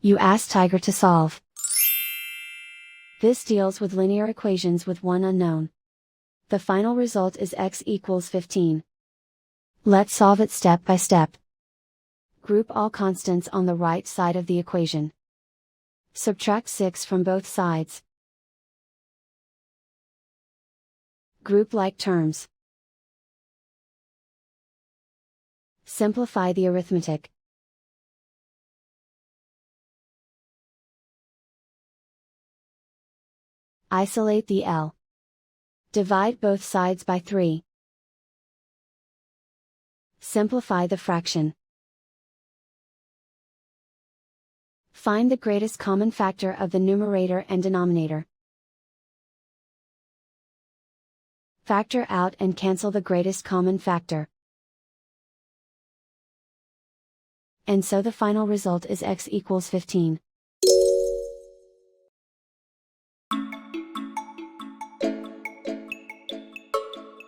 You ask Tiger to solve. This deals with linear equations with one unknown. The final result is x equals 15. Let's solve it step by step. Group all constants on the right side of the equation. Subtract 6 from both sides. Group like terms. Simplify the arithmetic. Isolate the L. Divide both sides by 3. Simplify the fraction. Find the greatest common factor of the numerator and denominator. Factor out and cancel the greatest common factor. And so the final result is x equals 15.